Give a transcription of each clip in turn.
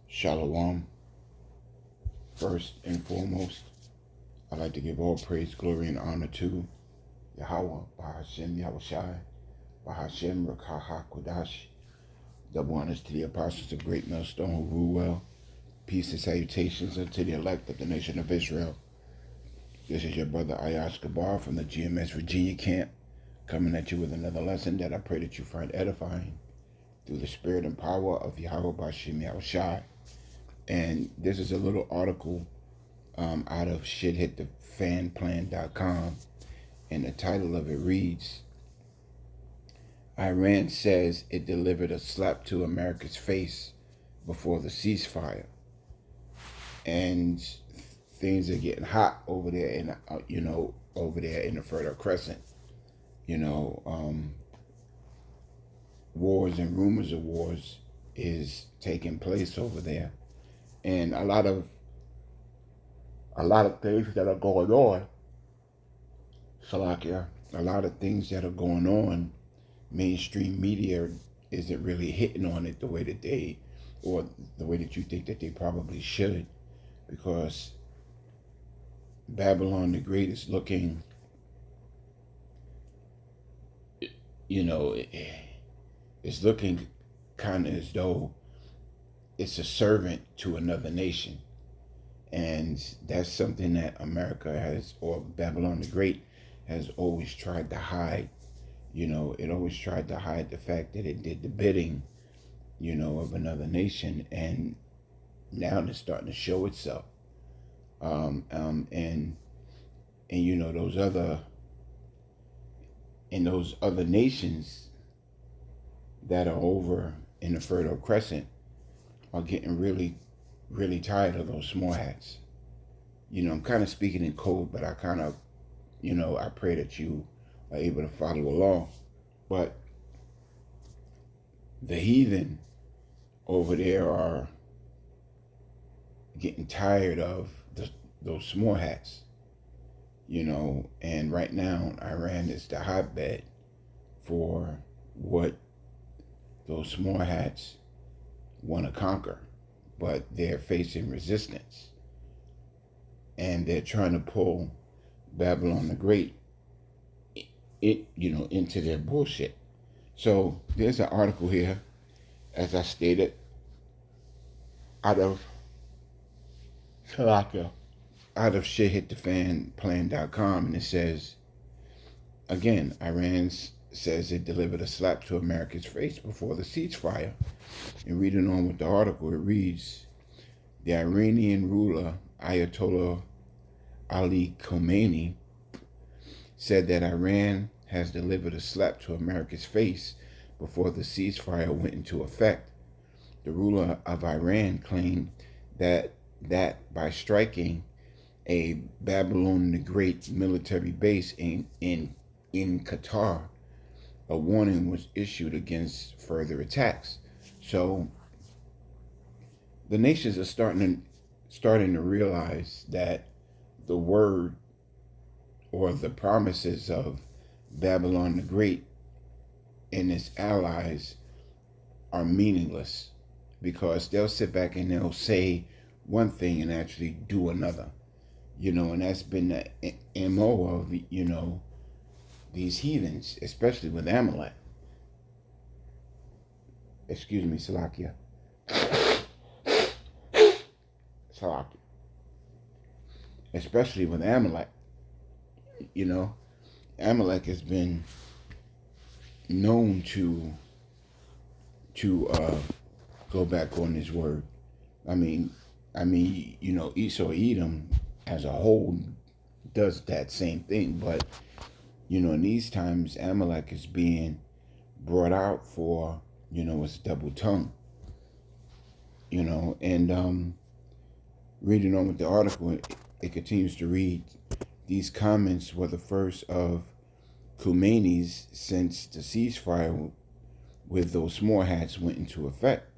Shalom. First and foremost, I'd like to give all praise, glory, and honor to Yahweh, Bahashem Yahushai, Bahashem Rakaha Kodash. Double honors to the apostles of Great Millstone who rule well. Peace and salutations unto the elect of the nation of Israel. This is your brother Ayash Gabar from the GMS Virginia camp, coming at you with another lesson that I pray that you find edifying through the spirit and power of Yahweh Bahashem Yahushai. And this is a little article out of shithitthefanplan.com, and the title of it reads, Iran says it delivered a slap to America's face before the ceasefire. And things are getting hot over there in the Fertile Crescent. Wars and rumors of wars is taking place over there. And a lot of things that are going on, Salakia, a lot of things that are going on, mainstream media isn't really hitting on it the way that or the way that you think that they probably should, because Babylon the Great is looking, it's looking kind of as though it's a servant to another nation. And that's something that America has, or Babylon the Great, has always tried to hide. It always tried to hide the fact that it did the bidding, of another nation. And now it's starting to show itself. And those other nations that are over in the Fertile Crescent are getting really, really tired of those small hats. I'm kind of speaking in code, but I kind of, I pray that you are able to follow along. But the heathen over there are getting tired of those small hats, and right now Iran is the hotbed for what those small hats want to conquer, but they're facing resistance, and they're trying to pull Babylon the Great into their bullshit. So there's an article here, as I stated, out of shithitthefanplan.com, and it says, again, Iran says it delivered a slap to America's face before the ceasefire. And reading on with the article, it reads, the Iranian ruler Ayatollah Ali Khamenei said that Iran has delivered a slap to America's face before the ceasefire went into effect. The ruler of Iran claimed that by striking a Babylon the Great military base in Qatar, a warning was issued against further attacks. So the nations are starting to realize that the word or the promises of Babylon the Great and its allies are meaningless, because they'll sit back and they'll say one thing and actually do another, and that's been the MO of, these heathens, especially with Amalek. Excuse me, Salakia. Especially with Amalek. Amalek has been known to go back on his word. I mean, Esau Edom as a whole does that same thing, but in these times, Amalek is being brought out for, its double tongue. And reading on with the article, it continues to read, these comments were the first of Khomeiни's since the ceasefire with those small hats went into effect.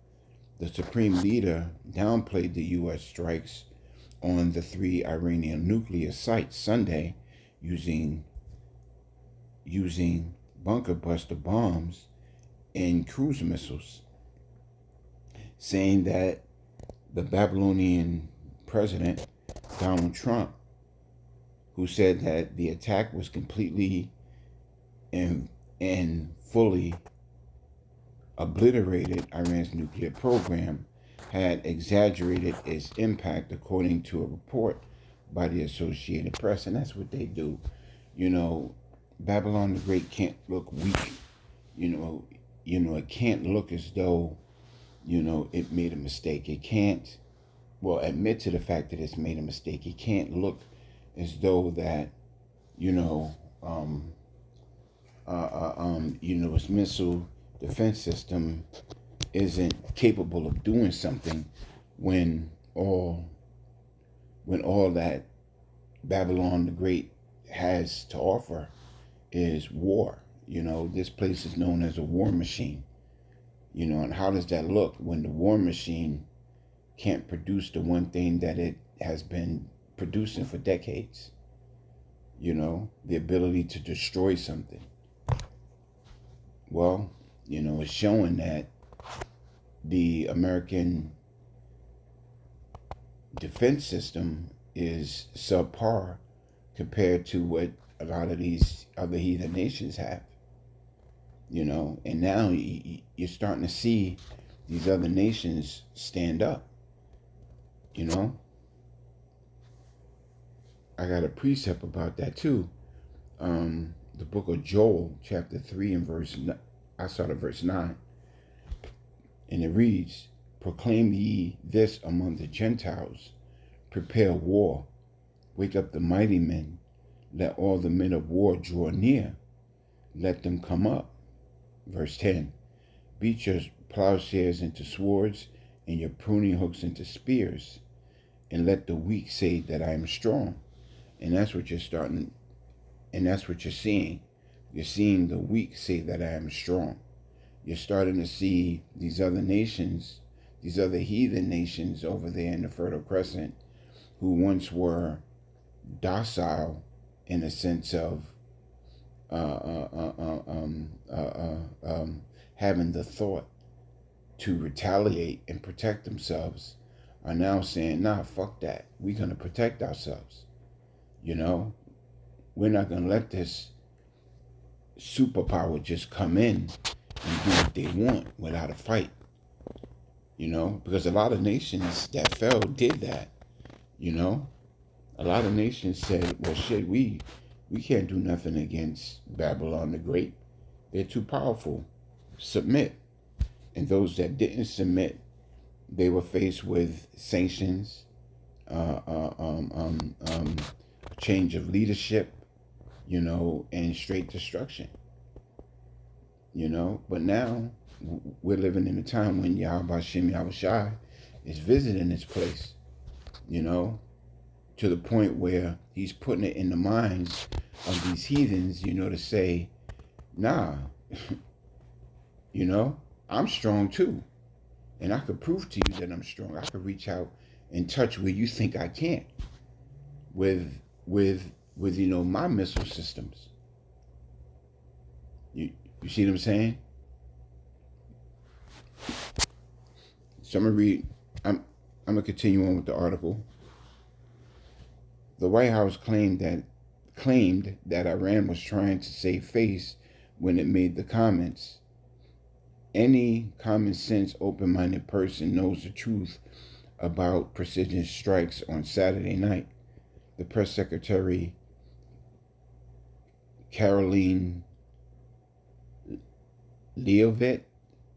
The supreme leader downplayed the U.S. strikes on the 3 Iranian nuclear sites Sunday using bunker buster bombs and cruise missiles. saying that the Babylonian president, Donald Trump, who said that the attack was completely and fully obliterated Iran's nuclear program, had exaggerated its impact according to a report by the Associated Press. And that's what they do. You know, Babylon the Great can't look weak. It can't look as though, it made a mistake. It can't, admit to the fact that it's made a mistake. It can't look as though that, its missile defense system isn't capable of doing something when all that Babylon the Great has to offer is war. This place is known as a war machine. And how does that look when the war machine can't produce the one thing that it has been producing for decades? The ability to destroy something. Well, it's showing that the American defense system is subpar compared to what a lot of these other heathen nations have. And now you're starting to see these other nations stand up. I got a precept about that too. The book of Joel, chapter 3 and I started verse 9. And it reads, "Proclaim ye this among the Gentiles, prepare war, wake up the mighty men, let all the men of war draw near, let them come up." Verse 10, "Beat your plowshares into swords and your pruning hooks into spears, and let the weak say that I am strong." And that's what you're seeing. You're seeing the weak say that I am strong. You're starting to see these other nations, these other heathen nations over there in the Fertile Crescent, who once were docile in a sense of having the thought to retaliate and protect themselves, are now saying, nah, fuck that. We're going to protect ourselves. We're not going to let this superpower just come in and do what they want without a fight. Because a lot of nations that fell did that. A lot of nations said, well, shit, we can't do nothing against Babylon the Great. They're too powerful. Submit. And those that didn't submit, they were faced with sanctions, change of leadership, and straight destruction. But now we're living in a time when Yahweh Shem Yahushai is visiting this place, to the point where he's putting it in the minds of these heathens, to say, nah, I'm strong too. And I could prove to you that I'm strong. I could reach out and touch where you think I can't with my missile systems. You see what I'm saying? So I'm gonna continue on with the article. The White House claimed that Iran was trying to save face when it made the comments. Any common sense, open-minded person knows the truth about precision strikes on Saturday night. The press secretary, Caroline Leavitt,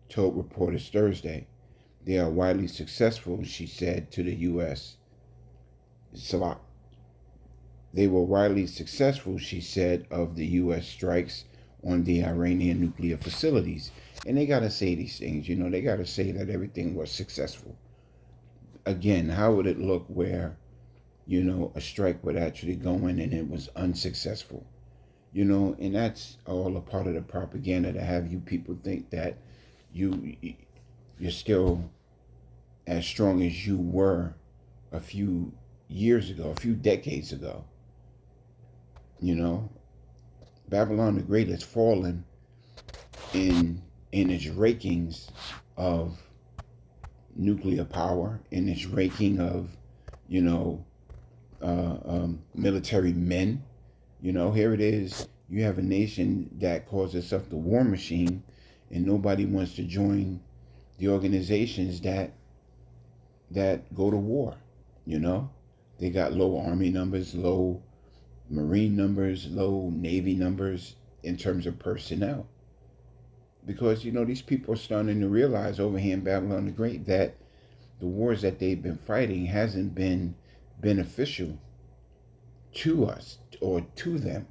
told reporters Thursday, "They are widely successful," she said to the U.S. They were widely successful, she said, of the U.S. strikes on the Iranian nuclear facilities. And they got to say these things, they got to say that everything was successful. Again, how would it look where, a strike would actually go in and it was unsuccessful? And that's all a part of the propaganda to have you people think that you're still as strong as you were a few years ago, a few decades ago. Babylon the Great has fallen in its rakings of, nuclear power and its ranking of, you know, military men. You know, here it is. You have a nation that calls itself the war machine, and nobody wants to join the organizations that go to war. You know, they got low army numbers, low marine numbers, low navy numbers in terms of personnel. Because, you know, these people are starting to realize over here in Babylon the Great that the wars that they've been fighting hasn't been beneficial to us or to them.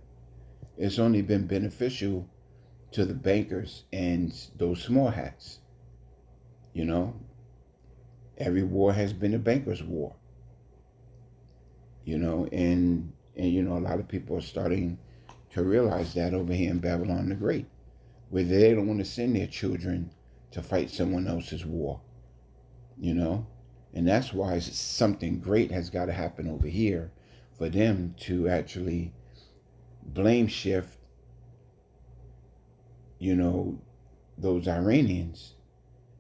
It's only been beneficial to the bankers and those small hats. You know, every war has been a banker's war. You know, and you know, a lot of people are starting to realize that over here in Babylon the Great, where they don't want to send their children to fight someone else's war. You know, and that's why something great has got to happen over here for them to actually blame shift, you know, those Iranians.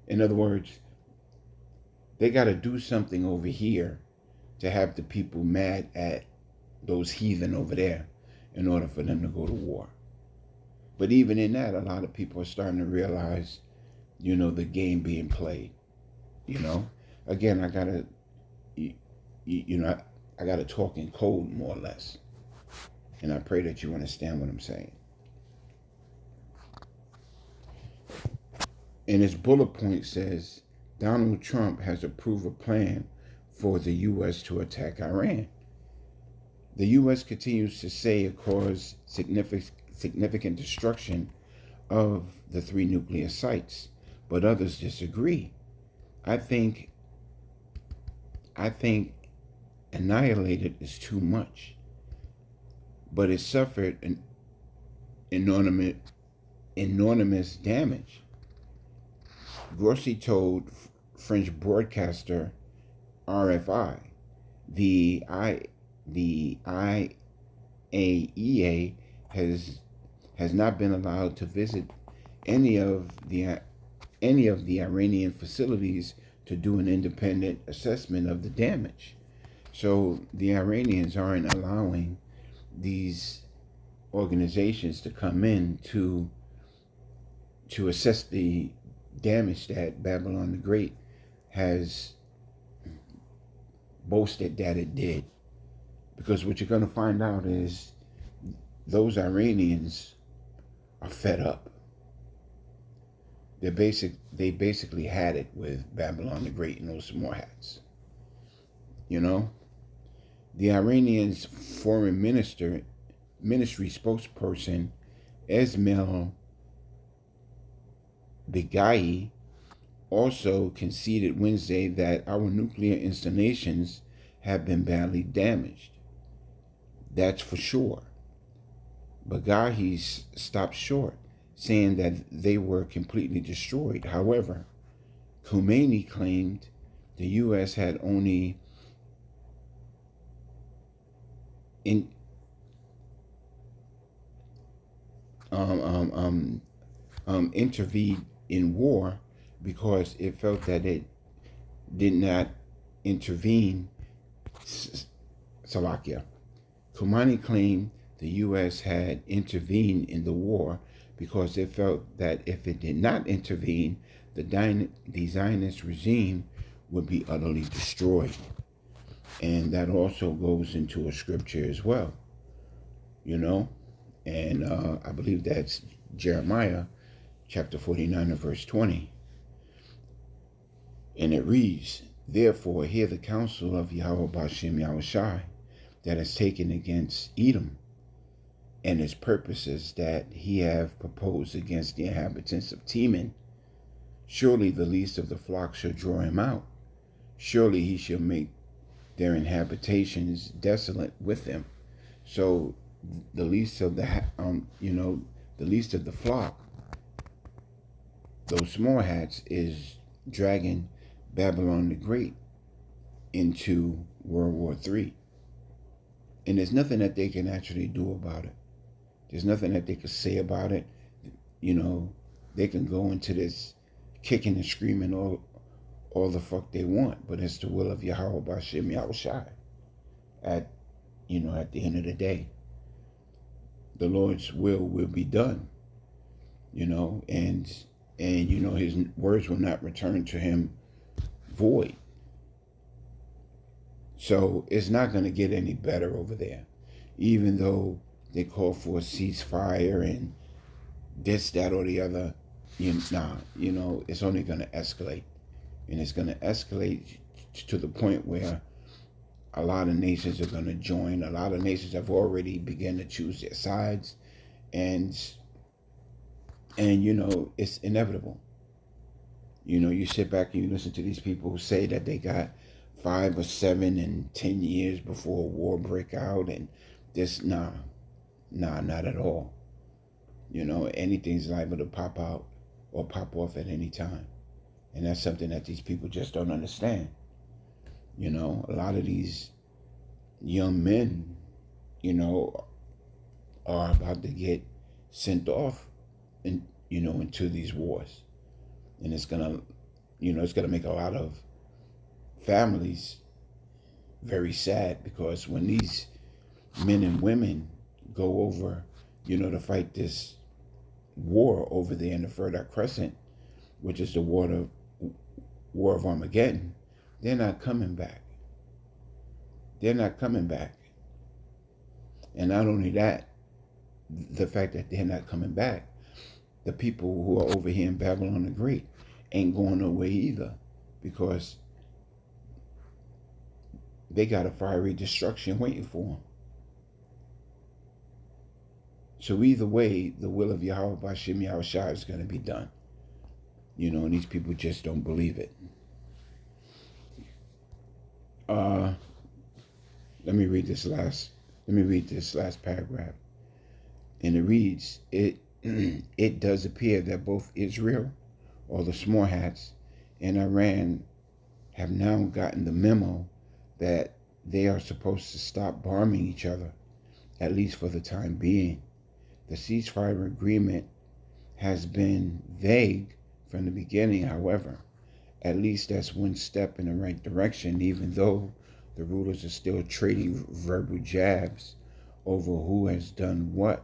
In other words, they got to do something over here to have the people mad at those heathen over there in order for them to go to war. But even in that, a lot of people are starting to realize, you know, the game being played. You know, again, I gotta, you know, I gotta talk in code more or less, and I pray that you understand what I'm saying. And his bullet point says Donald Trump has approved a plan for the U.S. to attack Iran. The U.S. continues to say it caused significant destruction of the 3 nuclear sites, but others disagree. I think annihilated is too much, but it suffered an enormous damage. Grossi told French broadcaster RFI, the IAEA has not been allowed to visit any of the Iranian facilities to do an independent assessment of the damage. So the Iranians aren't allowing these organizations to come in to assess the damage that Babylon the Great has boasted that it did. Because what you're going to find out is those Iranians are fed up. They basically had it with Babylon the Great and those small hats. You know, the Iranians' foreign ministry spokesperson Esmail Beghai also conceded Wednesday that our nuclear installations have been badly damaged. That's for sure. Beghai stopped short, saying that they were completely destroyed. However, Khomeini claimed the U.S. had only intervened in war because it felt that it did not intervene. Slovakia. Khomeini claimed the U.S. had intervened in the war because it felt that if it did not intervene, the Zionist regime would be utterly destroyed. And that also goes into a scripture as well, you know? And I believe that's Jeremiah chapter 49 and verse 20. And it reads, "Therefore hear the counsel of Yahweh Bashem Yahushai that is taken against Edom, and his purposes that he have proposed against the inhabitants of Teman. Surely the least of the flock shall draw him out. Surely he shall make their inhabitations desolate with them." So the least of the the least of the flock, those small hats, is dragging Babylon the Great into World War III. And there's nothing that they can actually do about it. There's nothing that they can say about it. You know, they can go into this kicking and screaming all the fuck they want, but it's the will of Yahweh B'Shem Yahushai. At at the end of the day, the Lord's will be done. And his words will not return to him void. So it's not going to get any better over there, even though they call for a ceasefire and this, that, or the other. It's only going to escalate, and it's going to escalate to the point where a lot of nations are going to join. A lot of nations have already begun to choose their sides, and it's inevitable. You sit back and you listen to these people who say that they got 5 or 7 and 10 years before a war break out, and this, not at all. Anything's liable to pop out or pop off at any time, and that's something that these people just don't understand. A lot of these young men, are about to get sent off into these wars. And it's gonna make a lot of families very sad, because when these men and women go over, to fight this war over there in the Fertile Crescent, which is the war of Armageddon, they're not coming back. They're not coming back. And not only that, the fact that they're not coming back, the people who are over here in Babylon the Great ain't going away either, because they got a fiery destruction waiting for them. So either way, the will of Yahweh B'Shem Yahushua is going to be done. And these people just don't believe it. Let me read this last paragraph. And it reads, it does appear that both Israel, or the small hats, and Iran have now gotten the memo that they are supposed to stop bombing each other, at least for the time being. The ceasefire agreement has been vague from the beginning, however. At least that's one step in the right direction, even though the rulers are still trading verbal jabs over who has done what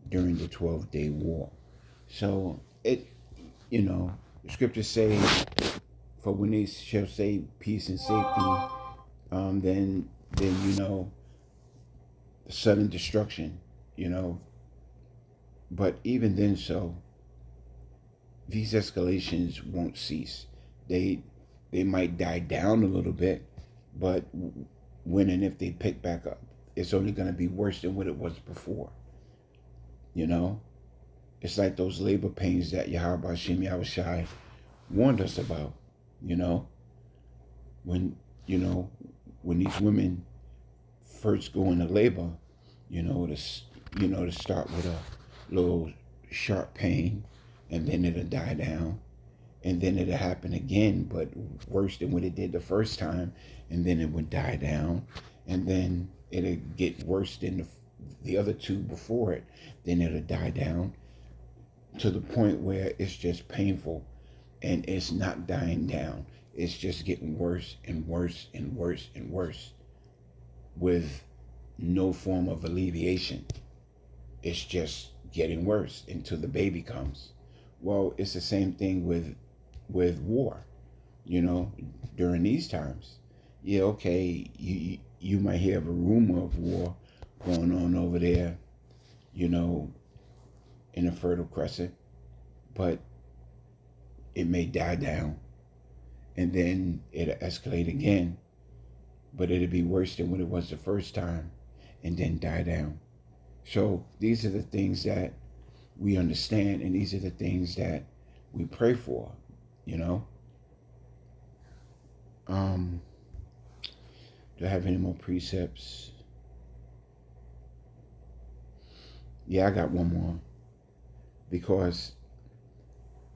during the 12-day war. So the scriptures say, for when they shall say peace and safety, then sudden destruction, But even then, these escalations won't cease. They might die down a little bit, but when and if they pick back up, it's only going to be worse than what it was before. It's like those labor pains that Yahweh B'Shem Yahushai warned us about. When these women first go into labor, to start with a little sharp pain, and then it'll die down, and then it'll happen again, but worse than what it did the first time, and then it would die down, and then it'll get worse than the other two before it, then it'll die down to the point where it's just painful, and it's not dying down. It's just getting worse and worse and worse and worse, with no form of alleviation. It's just getting worse until the baby comes. Well, it's the same thing with war, during these times. Yeah, okay, you might hear of a rumor of war going on over there, in the Fertile Crescent, but it may die down, and then it'll escalate again, but it'll be worse than what it was the first time, and then die down. So these are the things that we understand, and these are the things that we pray for, Do I have any more precepts? Yeah, I got one more. Because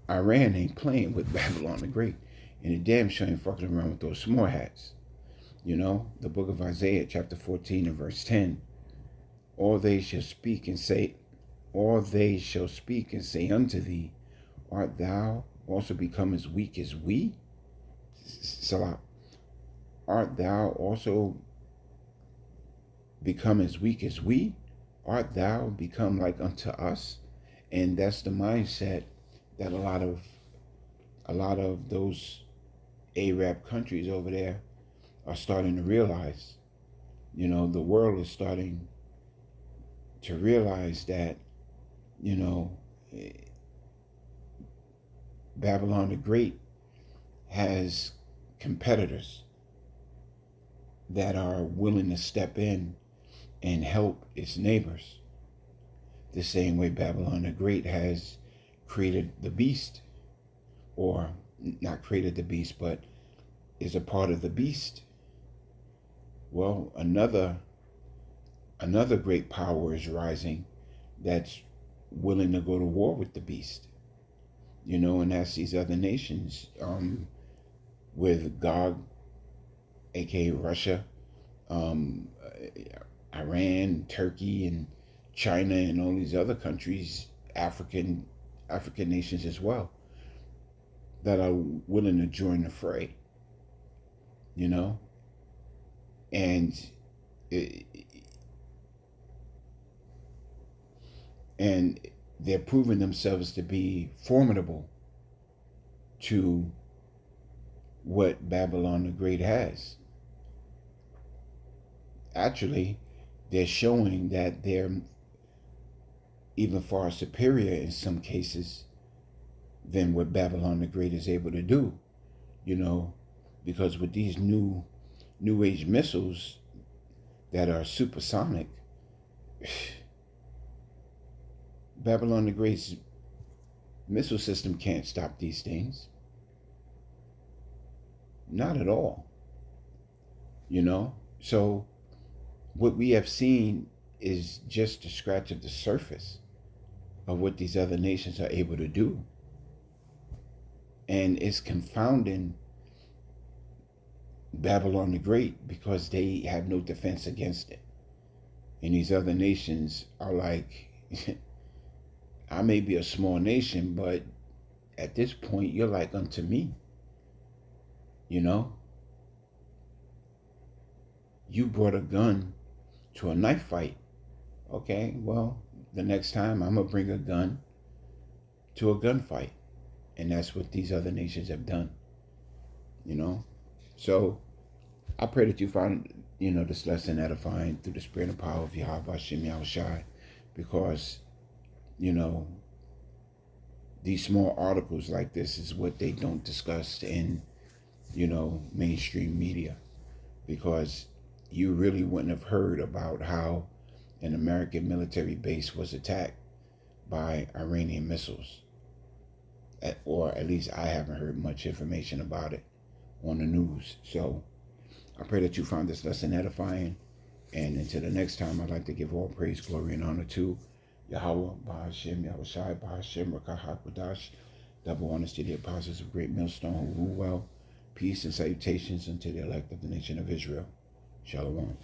Iran ain't playing with Babylon the Great, and it damn sure ain't fucking around with those small hats. The book of Isaiah, chapter 14 and verse 10. All they shall speak and say unto thee, art thou also become as weak as we? Salah, art thou also become as weak as we? Art thou become like unto us? And that's the mindset that a lot of those Arab countries over there are starting to realize. You know, the world is starting to realize that, you know, Babylon the Great has competitors that are willing to step in and help its neighbors. The same way Babylon the Great has created the beast, or not created the beast, but is a part of the beast. Well, another great power is rising that's willing to go to war with the beast. You know, and that's these other nations, with Gog, aka Russia, um, Iran, Turkey, and China, and all these other countries, African nations as well, that are willing to join the fray. You know, and it, and they're proving themselves to be formidable to what Babylon the Great has. Actually, they're showing that they're even far superior in some cases than what Babylon the Great is able to do. You know, because with these new age missiles that are supersonic, Babylon the Great's missile system can't stop these things. Not at all. You know? So what we have seen is just a scratch of the surface of what these other nations are able to do. And it's confounding Babylon the Great because they have no defense against it. And these other nations are like, I may be a small nation, but at this point, you're like unto me. You know? You brought a gun to a knife fight. Okay, well, the next time I'm going to bring a gun to a gunfight. And that's what these other nations have done. You know? So, I pray that you find, you know, this lesson edifying through the spirit and power of Yahweh Hashem Yahushai, because, you know, these small articles like this is what they don't discuss in, you know, mainstream media, because you really wouldn't have heard about how an American military base was attacked by Iranian missiles, or at least I haven't heard much information about it on the news. So I pray that you found this lesson edifying. And until the next time, I'd like to give all praise, glory, and honor to Yahweh, Bahashem, Yahushai, Bahashem, Rakah HaKodash. Double honors to the apostles of Great Millstone who rule well. Peace and salutations unto the elect of the nation of Israel. Shalom.